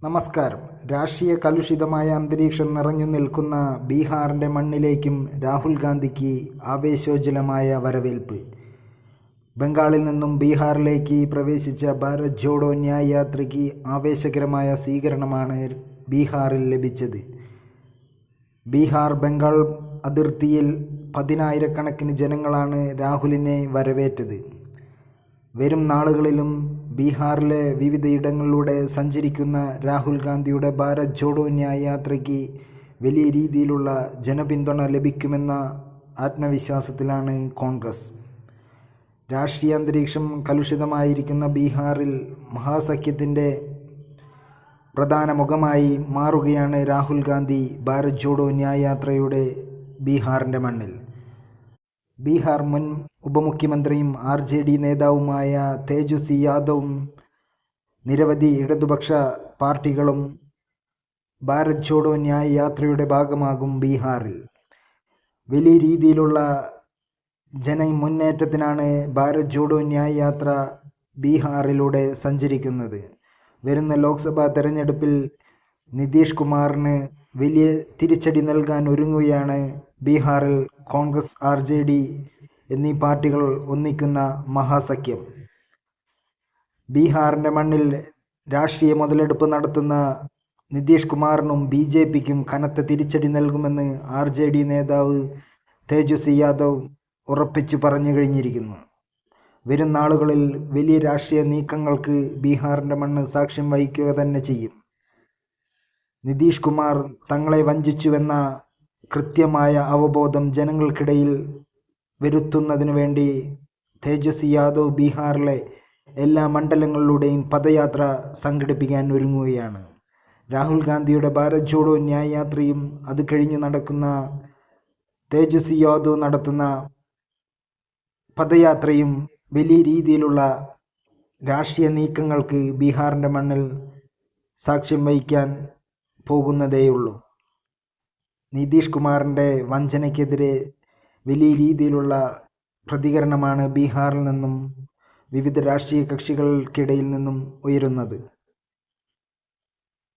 നമസ്കാരം. രാഷ്ട്രീയ കലുഷിതമായ അന്തരീക്ഷം നിറഞ്ഞു നിൽക്കുന്ന ബീഹാറിൻ്റെ മണ്ണിലേക്കും രാഹുൽ ഗാന്ധിക്ക് ആവേശോജ്വലമായ വരവേൽപ്പ്. ബംഗാളിൽ നിന്നും ബീഹാറിലേക്ക് പ്രവേശിച്ച ഭാരത് ജോഡോ ന്യായ് യാത്രയ്ക്ക് ആവേശകരമായ സ്വീകരണമാണ് ബീഹാറിൽ ലഭിച്ചത്. ബീഹാർ ബംഗാൾ അതിർത്തിയിൽ പതിനായിരക്കണക്കിന് ജനങ്ങളാണ് രാഹുലിനെ വരവേറ്റത്. വരും നാളുകളിലും ബീഹാറിലെ വിവിധയിടങ്ങളിലൂടെ സഞ്ചരിക്കുന്ന രാഹുൽ ഗാന്ധിയുടെ ഭാരത് ജോഡോ ന്യായ് യാത്രയ്ക്ക് വലിയ രീതിയിലുള്ള ജനപിന്തുണ ലഭിക്കുമെന്ന ആത്മവിശ്വാസത്തിലാണ് കോൺഗ്രസ്. രാഷ്ട്രീയ അന്തരീക്ഷം കലുഷിതമായിരിക്കുന്ന ബീഹാറിൽ മഹാസഖ്യത്തിൻ്റെ പ്രധാന മുഖമായി മാറുകയാണ് രാഹുൽ ഗാന്ധി ഭാരത് ജോഡോ ന്യായ് യാത്രയുടെ ബീഹാറിൻ്റെ മണ്ണിൽ. ബീഹാർ മുൻ ഉപമുഖ്യമന്ത്രിയും RJD നേതാവുമായ തേജസ്വി യാദവും നിരവധി ഇടതുപക്ഷ പാർട്ടികളും ഭാരത് ജോഡോ ന്യായ് യാത്രയുടെ ഭാഗമാകും. ബീഹാറിൽ വലിയ രീതിയിലുള്ള ജനമുന്നേറ്റത്തിനാണ് ഭാരത് ജോഡോ ന്യായ് യാത്ര ബീഹാറിലൂടെ സഞ്ചരിക്കുന്നത്. വരുന്ന ലോക്സഭാ തെരഞ്ഞെടുപ്പിൽ നിതീഷ് കുമാറിന് വലിയ തിരിച്ചടി നൽകാൻ ഒരുങ്ങുകയാണ് ബീഹാറിൽ കോൺഗ്രസ്, RJD എന്നീ പാർട്ടികൾ ഒന്നിക്കുന്ന മഹാസഖ്യം. ബീഹാറിൻ്റെ മണ്ണിൽ രാഷ്ട്രീയ മുതലെടുപ്പ് നടത്തുന്ന നിതീഷ് കുമാറിനും BJPക്കും കനത്ത തിരിച്ചടി നൽകുമെന്ന് RJD നേതാവ് തേജസ്വി യാദവ് ഉറപ്പിച്ചു പറഞ്ഞു കഴിഞ്ഞിരിക്കുന്നു. വരും നാളുകളിൽ വലിയ രാഷ്ട്രീയ നീക്കങ്ങൾക്ക് ബീഹാറിൻ്റെ മണ്ണ് സാക്ഷ്യം വഹിക്കുക തന്നെ ചെയ്യും. നിതീഷ് കുമാർ തങ്ങളെ വഞ്ചിച്ചുവെന്ന കൃത്യമായ അവബോധം ജനങ്ങൾക്കിടയിൽ വരുത്തുന്നതിനു വേണ്ടി തേജസ്വി യാദവ് ബീഹാറിലെ എല്ലാ മണ്ഡലങ്ങളിലൂടെയും പദയാത്ര സംഘടിപ്പിക്കാൻ ഒരുങ്ങുകയാണ്. രാഹുൽ ഗാന്ധിയുടെ ഭാരത് ജോഡോ ന്യായ് യാത്രയും അത് കഴിഞ്ഞ് നടക്കുന്ന തേജസ്വി യാദവ് നടത്തുന്ന പദയാത്രയും വലിയ രീതിയിലുള്ള രാഷ്ട്രീയ നീക്കങ്ങൾക്ക് ബീഹാറിൻ്റെ മണ്ണിൽ സാക്ഷ്യം വഹിക്കാൻ പോകുന്നതേയുള്ളൂ. നിതീഷ് കുമാറിൻ്റെ വഞ്ചനയ്ക്കെതിരെ വലിയ രീതിയിലുള്ള പ്രതികരണമാണ് ബീഹാറിൽ നിന്നും വിവിധ രാഷ്ട്രീയ കക്ഷികൾക്കിടയിൽ നിന്നും ഉയരുന്നത്.